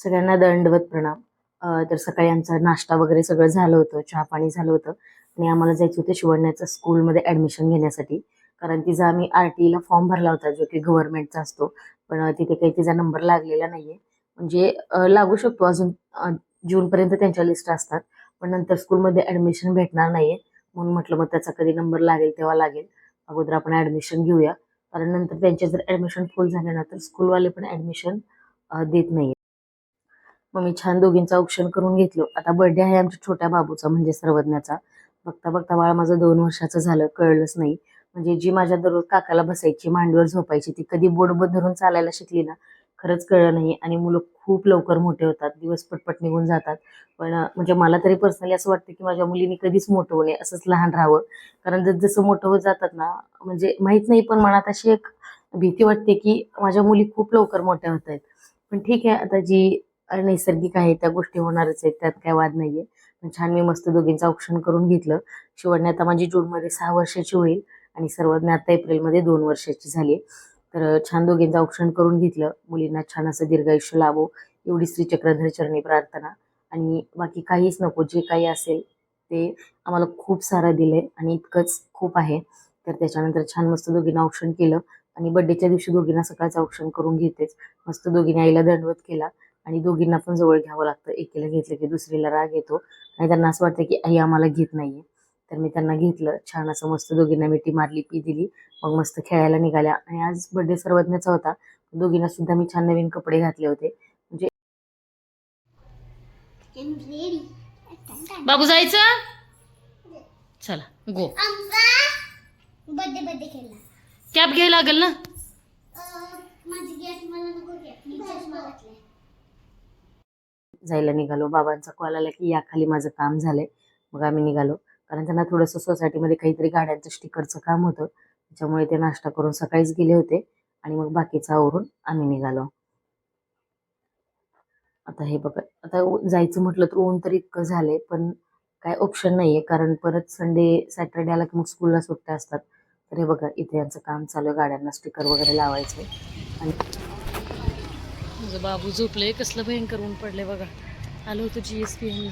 सगळ्यांना दंडवत प्रणाम. तर सकाळी आमचा नाश्ता वगैरे सगळं झालं होतं, चहा पाणी झालं होतं आणि आम्हाला जायचं होतं शिवण्याचं स्कूलमध्ये ॲडमिशन घेण्यासाठी. कारण तिचा आम्ही RTEला फॉर्म भरला होता, जो की गव्हर्नमेंटचा असतो. पण तिथे काही तिचा नंबर लागलेला नाहीये. म्हणजे लागू शकतो अजून जूनपर्यंत त्यांच्या लिस्ट असतात. पण नंतर स्कूलमध्ये ॲडमिशन भेटणार नाहीये. म्हणून म्हटलं मग त्याचा कधी नंबर लागेल तेव्हा लागेल. अगोदर आपण ॲडमिशन घेऊया. कारण नंतर त्यांचे जर ॲडमिशन फुल झाले ना, तर स्कूलवाले पण ॲडमिशन देत नाहीये. मग मी छान दोघींचं औक्षण करून घेतलं. आता बर्थडे आहे आमच्या छोट्या बाबूचा म्हणजे सर्वज्ञाचा. बघता बघता बाळ माझं 2 वर्षाचं झालं, कळलंच नाही. म्हणजे जी माझ्या दररोज काकाला बसायची, मांडीवर झोपायची, ती कधी बोट धरून चालायला शिकली ना, खरंच कळलं नाही. आणि मुलं खूप लवकर मोठे होतात, दिवस पटपट निघून जातात. पण म्हणजे मला तरी पर्सनली असं वाटतं की माझ्या मुलीने कधीच मोठं होऊ नये, असंच लहान राहावं. कारण जसं मोठं होत जातात ना, म्हणजे माहित नाही, पण मनात अशी एक भीती वाटते की माझ्या मुली खूप लवकर मोठ्या होत आहेत. पण ठीक आहे, आता जी नैसर्गिक आहे त्या गोष्टी होणारच आहेत, त्यात काय वाद नाहीये. पण छान मी मस्त दोघींचं औक्षण करून घेतलं. शिवण्य आता माझी जूनमध्ये 6 वर्षाची होईल आणि सर्वज्ञ आता एप्रिलमध्ये 2 वर्षाची झाली. तर छान दोघींचं औक्षण करून घेतलं. मुलींना छान असं दीर्घायुष्य लाभो एवढी श्रीचक्रधर चरणी प्रार्थना. आणि बाकी काहीच नको, जे काही असेल ते आम्हाला खूप सारं दिलंय आणि इतकंच खूप आहे. तर त्याच्यानंतर छान मस्त दोघींना औक्षण केलं आणि बड्डेच्या दिवशी दोघींना सकाळचं औक्षण करून घेतेच. मस्त दोघींनी आईला दंडवत केला आणि दोघींना पण जवळ घ्यावं लागतं. एकीला घेतलं की दुसरीला राग येतो आणि त्यांना असं वाटतं की आई आम्हाला घेत नाहीये. तर मी त्यांना घेतलं. छान असं मस्त दोघींना मिठी मारली, पी दिली. मग मस्त खेळायला निघाल्या आणि आज बर्थडे सर्वज्ञाचा होता. दोघींना सुद्धा मी छान नवीन कपडे घातले होते. म्हणजे बाबू जायचं, चला गो. बर्थडे बर्थडे खेळला. कॅप घ्यायला लागेल ना. माझी गॅस मला नको घ्या, मी चष्मा घातलाय. जायला निघालो. बाबांचा कॉल आला की या खाली, माझं काम झालंय. मग आम्ही निघालो. कारण त्यांना थोडंसं सोसायटीमध्ये काहीतरी गाड्यांचं स्टिकरचं काम होतं, त्याच्यामुळे ते नाश्ता करून सकाळीच गेले होते आणि मग बाकीचं आवरून आम्ही निघालो. आता हे बघा, आता जायचं म्हटलं तर ऊन तर इतकं झालंय, पण काय ऑप्शन नाहीये. कारण परत संडे सॅटर्डे आला की मग स्कूलला सुट्ट्या असतात. तर हे बघा, इथे यांचं काम चालू आहे, गाड्यांना स्टिकर वगैरे लावायचं. आणि माझं बाबू झोपले, कसलं भयंकर ऊन पडले बघा. आलो होतो GSPM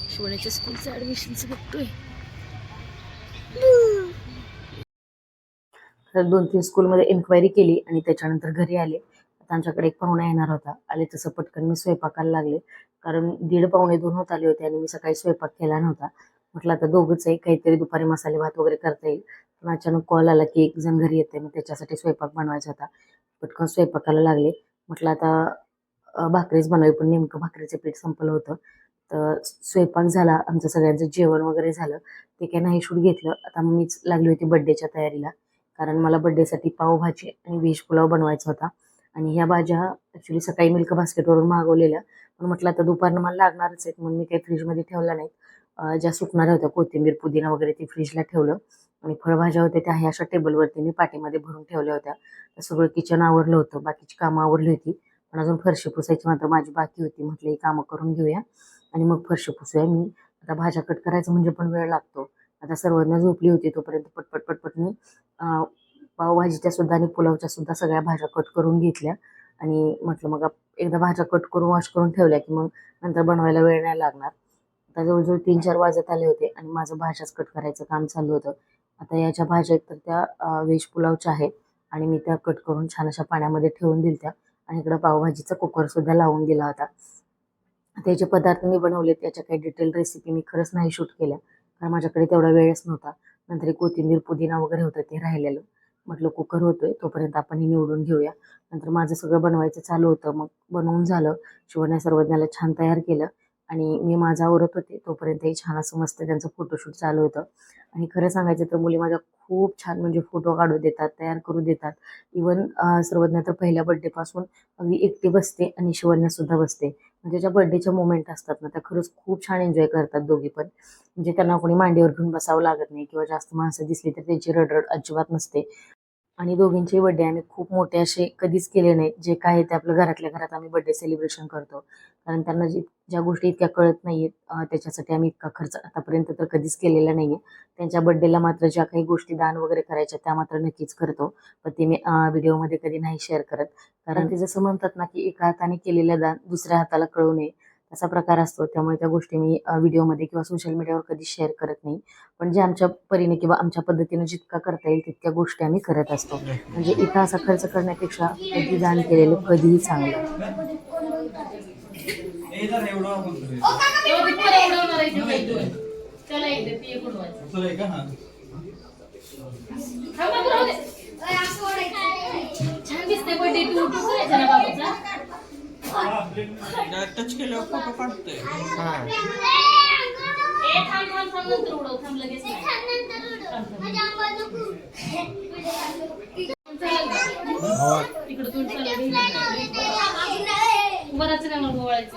शिवण्याच्या स्कूलचं ॲडमिशनचं बघतोय. तर 2-3 स्कूलमध्ये एन्क्वायरी केली आणि त्याच्यानंतर घरी आले. आता आमच्याकडे एक पाहुणा येणार होता. आले तसं पटकन मी स्वयंपाकाला लागले. कारण 1:30 पावणे 2 होत आले होते आणि मी सकाळी स्वयंपाक केला नव्हता. म्हटलं आता दोघंच आहे, काहीतरी दुपारी मसाले भात वगैरे करता येईल. पण अचानक कॉल आला की एक जण घरी येते, मग त्याच्यासाठी स्वयंपाक बनवायचा होता. पटकन स्वयंपाकाला लागले. म्हटलं आता भाकरीच बनवावी, पण नेमकं भाकरीचं पीठ संपलं होतं. तर स्वयंपाक झाला, आमचं सगळ्यांचं जेवण वगैरे झालं. ते काय नाही शूट घेतलं. आता मीच लागली होती बड्डेच्या तयारीला. कारण मला बड्डेसाठी पावभाजी आणि व्हेज पुलाव बनवायचा होता. आणि ह्या भाज्या ॲक्च्युली सकाळी मिल्क बास्केटवरून मागवलेल्या, पण म्हटलं आता दुपारनं मला लागणारच आहेत, म्हणून मी काही फ्रीजमध्ये ठेवल्या नाहीत. ज्या सुकणाऱ्या होत्या कोथिंबीर, पुदिना वगैरे, ते फ्रीजला ठेवलं. आणि फळभाज्या होत्या त्या ह्या अशा टेबलवरती मी पाटीमध्ये भरून ठेवल्या होत्या. तर सगळं किचन आवरलं होतं, बाकीची कामं आवरली होती. पण अजून फरशी पुसायची मात्र माझी बाकी होती. म्हटलं ही कामं करून घेऊया आणि मग फरशी पुसूया. मी आता भाज्या कट करायचं म्हणजे पण वेळ लागतो. आता सर्वांना झोपली होती, तोपर्यंत पटपट पटपट मी पावभाजीच्या सुद्धा आणि पुलावच्या सुद्धा सगळ्या भाज्या कट करून घेतल्या. आणि म्हटलं मग एकदा भाज्या कट करून वॉश करून ठेवल्या की मग नंतर बनवायला वेळ नाही लागणार. आता जवळजवळ 3-4 वाजत आले होते आणि माझं भाज्याच कट करायचं काम चालू होतं. आता याच्या भाज्या एकतर त्या व्हेज पुलावच्या आहेत आणि मी त्या कट करून छान अशा पाण्यामध्ये ठेवून दिल्या आणि इकडं पावभाजीचा कुकरसुद्धा लावून दिला होता. त्याचे पदार्थ मी बनवले, त्याच्या काही डिटेल रेसिपी मी खरंच नाही शूट केल्या, कारण माझ्याकडे तेवढा वेळच नव्हता. नंतर एक कोथिंबीर पुदिना वगैरे होतं ते राहिलेलं. म्हटलं कुकर होतोय तोपर्यंत आपण हे निवडून घेऊया. नंतर माझं सगळं बनवायचं चालू होतं. मग बनवून झालं. शिवण्या सर्वज्ञाला छान तयार केलं आणि मी माझं आवरत होते तोपर्यंतही छान असं मस्त त्यांचं फोटोशूट चालू होतं. आणि खरं सांगायचं तर मुली माझ्या खूप छान म्हणजे फोटो काढू देतात, तयार करू देतात. इवन सर्वज्ञ तर पहिल्या बड्डेपासून अगदी एकटी बसते आणि शिवण्यासुद्धा बसते. म्हणजे ज्या बर्थडेच्या मोमेंट असतात ना, त्या खरंच खूप छान एन्जॉय करतात दोघी पण. म्हणजे त्यांना कोणी मांडीवर घेऊन बसावं लागत नाही किंवा जास्त माणसं दिसली तर त्यांची रडरड अजिबात नसते. आणि दोघींचे बर्थडे आम्ही खूप मोठे असे कधीच केले नाही. जे काय आहे ते आपलं घरातल्या घरात आम्ही बर्थडे सेलिब्रेशन करतो. कारण त्यांना ज्या गोष्टी इतक्या कळत नाहीयेत त्याच्यासाठी आम्ही इतका खर्च आतापर्यंत तर कधीच केलेला नाहीये. त्यांच्या बर्थडेला मात्र ज्या काही गोष्टी दान वगैरे करायच्या त्या मात्र नक्कीच करतो. पण ते मी व्हिडिओमध्ये कधी नाही शेअर करत. कारण ते जसं म्हणतात ना, की एका हाताने केलेलं दान दुसऱ्या हाताला कळू नये असा प्रकार असतो. त्यामुळे त्या गोष्टी मी व्हिडिओमध्ये किंवा सोशल मीडियावर कधी शेअर करत नाही. पण जे आमच्या परीने किंवा आमच्या पद्धतीने जितका करता येईल तितक्या गोष्टी आम्ही करत असतो. म्हणजे इथं असा खर्च करण्यापेक्षा कधी दान केलेलं कधीही चांगलं. छान दिसते बर्थडे टू करायचा ना बाबूचा. टच केल्यावर फोटो काढतोय. ए थांब थांब थांब नंतर उडव थांब लगेच नाही. तिकडं तोंड बराच नाही मग गोवाळायचं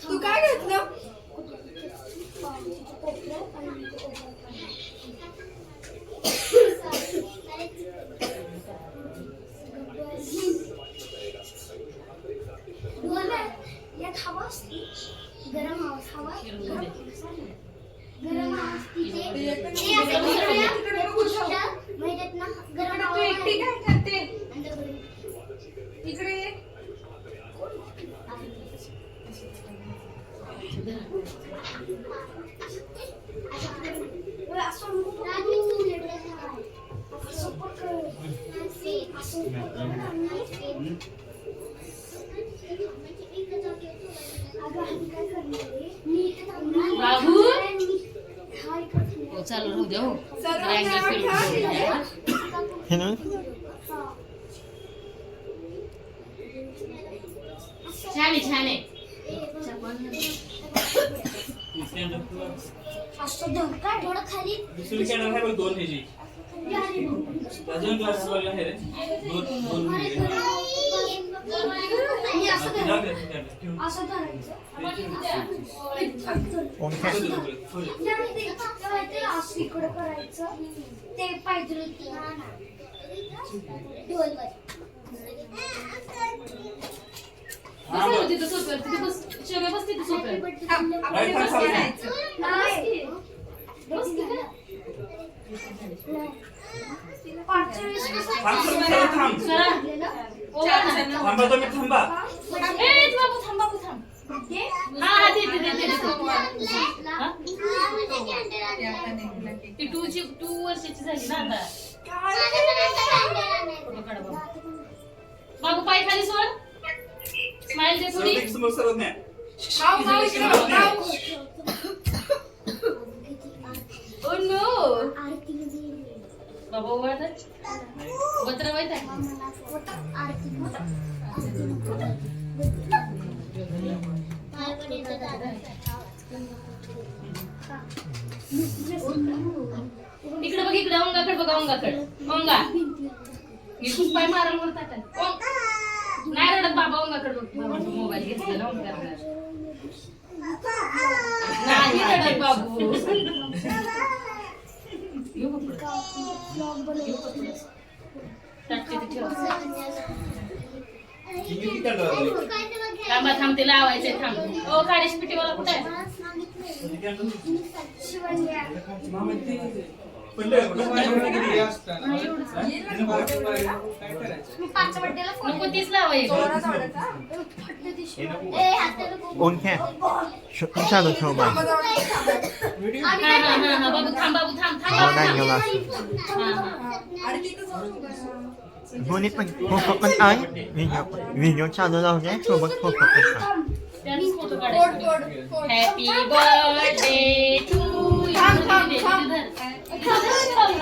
तू काय घेतलं? यात हवा असते गरम हवा गरम माहितीत ना गरम तू एकटी काय करते? इकडे ये. बाबू हो चालू राहू द्या. हो ट्रायंगल फिरून छान आहे छान आहे. थोडं खाली दुसरी कॅनल आहे बघ 2 ह्याची. अजून क्लास वाला आहे रे. 2 असं धरायचं असं इकडं करायचं ते पाहिजे तिथं सोप्यावर तिथे बस शेवया बस तिथे सोप्यावर थांबा तुम्ही थांबा. बाबू थांब. हा दे ती 2 वर्षाची झाली ना आता. फोटो काढा बाबू पाय खाली सोड. स्माइल दे थोडी. समोर सरत नाही. ओ नो बाबा वळत बत्र वळत इकडे बघ इकडे अंगाकड बघा अंगाकड अंगा मी खूप पाय मारल म्हणतात नाही रडत बाबा अंगाकड बघ मोबाईल घेतलेला अंगाकड नाही रडत बाबू थांबा थांब ते लावायचे थांब. ओ काळेश पिटीवाला कुठे आहे? नको तीच लावायचं. चालू ठेव बाई. हा बाबू थांब बाबू थांब थांब दोन्ही पण फोटो पण आहे. व्हिडिओ चालू राहू दे सोबत फोटो पण आहे. फोटो काढायचे. Happy birthday to you.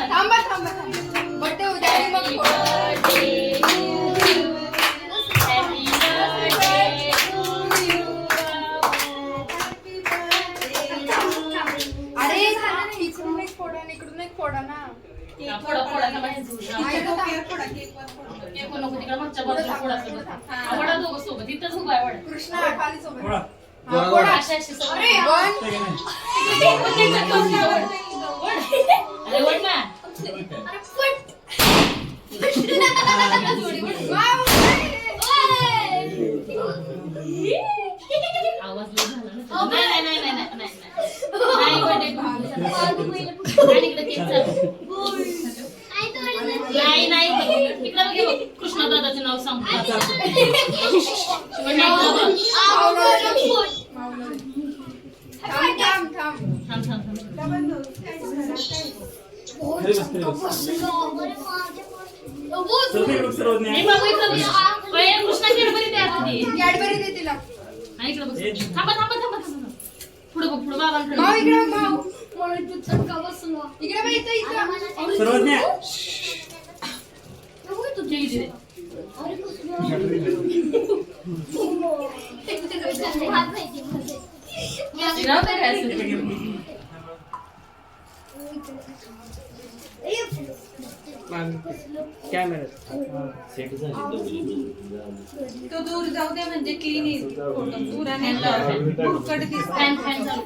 थांबा बर्थडे उद्या आहे मग अरे इकडून एक फोडा ना. हा, फोडा फोडा का बाहेर जाऊ. हा. तिच्या डोक्यावर फोडा, केकवर फोडा. केक नको तिकडे मागच्या बाजूला फोडा सोबत. हा, वडा दोघं सोबत इथंच उभा आहे वडा. कृष्णा खाली सोबत. थोडा. हा, फोडा. अशी अशी सोबत. अरे यार. ठीक आहे ना? अरे वड ना. आवाज लय झाला ना. नाही नाही नाही नाही नाही नाही birthday. आणि इकडे केक चालू. नाही नाही इकडे बघ हे बघ. कृष्णा दादाचं नाव सांग. पण नाही का बघ. थांब थांब थांब. थांब थांब थांब. Double dose. काय झालं? खाली बस, खाली बस. सर्वज्ञ. हे बाबू इकडे बघ. पहिले कृष्णा कॅडबरी द्या आधी. कॅडबरी दे तिला. आणि इकडे बघ. थांबा थांबा थांबा थांबा. पुढे बघ पुढे बाबांकडे भाऊ बघ. इकडे बघ, भाऊ. इकडे बघ, इथं इथं. सर्वज्ञ. तुझ्या इथे दे. राहू दे रे असं. तो दूर जाऊ दे म्हणजे क्लीन येईल फोटो. दूर आणि फुकट दिसत. फॅन फॅन चालू.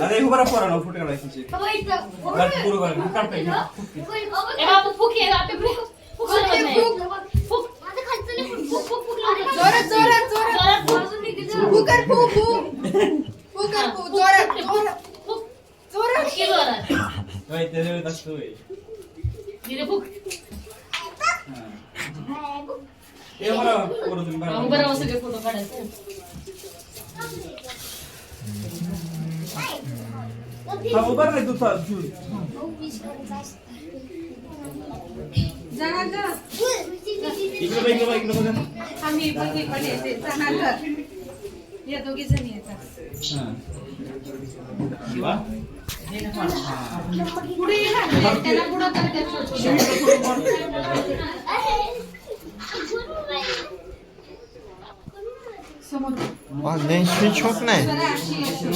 अरे उभा राहा पोरांनो, फोटो काढायचे. पुरं काढ. काढता येईल. ए बाबू फुक ये आपे फुक. फुक सोबत नाही. फुक. फुक फुक फुक लावून दे. जोरात जोरात जोरात. जोरात फुक. फुकर फुक फुक. फुकर फुक. जोरात जोरात. फुक. जोरात. फुक ये जोरात. होय, ते जवळ असतोय. धीरे फुक. हे बघा, पोरं तुम्ही बघा. उभं राहून सगळे फोटो काढायचे. हा, उभा राहा तू चाल. जाणार जा. इकडे बघ, इकडे बघ, इकडे बघा. आम्ही पण येते. जाणार जा. या दोघी जणी येतात. हा. वा. पुढे ये ना. त्याला पुढं कर त्या छोट्या. समोर. और लेंस छोक नाही जरा अशी अशी.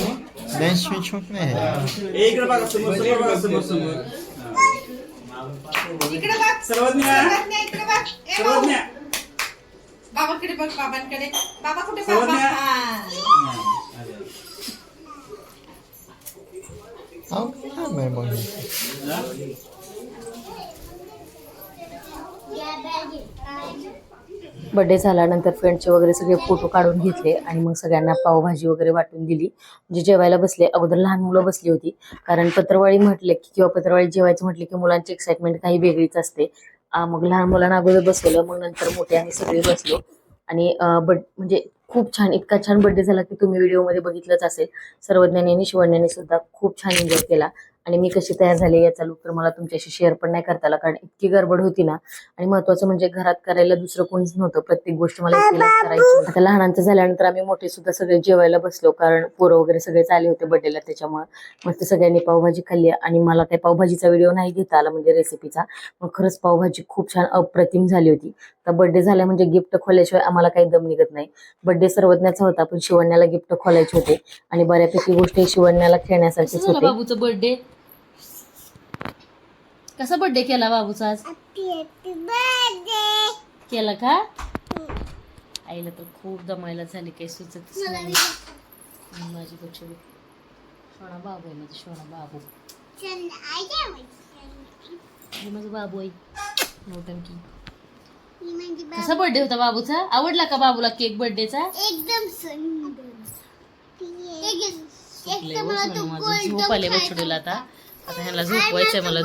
लेंस छोक नाही इकडे बघा, समोर समोर बघा, समोर समोर. इकडे बघ. सर्वज्ञ. सर्वज्ञ इकडे बघ. ए भाऊ. सर्वज्ञ. बाबाकडे बघ, बाबांकडे. बाबा कुठे? सर्वज्ञ. बाबा. हा. हा, अरे. अहो काय नाही बघ हा? बर्थडे झाल्यानंतर फ्रेंडचे वगैरे सगळे फोटो काढून घेतले आणि मग सगळ्यांना पावभाजी वगैरे वाटून दिली. जे जेवायला बसले अगोदर लहान मुलं बसली होती, कारण पत्रवाळी म्हटले की किंवा पत्रवाळी जेवायचं म्हटले की मुलांची एक्साइटमेंट काही वेगळीच असते. मग लहान मुलांना अगोदर बसवलं, मग नंतर मोठे आम्ही सगळे बसलो आणि म्हणजे खूप छान, इतका छान बर्थडे झाला की तुम्ही व्हिडिओमध्ये बघितलंच असेल. सर्वज्ञाने आणि शिवण्याने सुद्धा खूप छान एन्जॉय केला आणि मी कशी तयार झाले याचा लुक तर मला तुमच्याशी शेअर पण नाही करता आला, कारण इतकी गडबड होती ना. आणि महत्वाचं म्हणजे घरात करायला दुसरं कोणीच नव्हतं, प्रत्येक गोष्ट मला एकटीलाच करायची. आता लहानांचं झाल्यानंतर आम्ही मोठे सुद्धा सगळे जेवायला बसलो, कारण पोरं वगैरे सगळे आले होते बर्थडेला, त्याच्यामुळे मस्त सगळ्यांनी पावभाजी खाल्ली. आणि मला काही पावभाजीचा व्हिडिओ नाही घेता आला, म्हणजे रेसिपीचा, पण खरंच पावभाजी खूप छान अप्रतिम झाली होती. तर बर्थडे झाला म्हणजे गिफ्ट खोल्याशिवाय आम्हाला काही दम निघत नाही. बर्थडे सर्वज्ञाचा होता, पण शिवण्याला गिफ्ट खोलायचे होते आणि बऱ्यापैकी गोष्टी शिवण्याला खेळण्यासारखीच होते. बाबूचा बर्थडे कसा बर्थडे केला बाबूचा आज? केला का? आईला तर खूप दमायला झाली, काही सुचतच नाही. माझी बच्चू सोना बाबू आहे, माझा सोना बाबू. हे माझं बाबू आहे नौटंकी. कसा बर्थडे होता बाबूचा? आवडला का बाबूला केक बर्थडेचा? एकदम सुंदर. झोप आले बछडूला. आता ह्याला झोपवायचंय मला.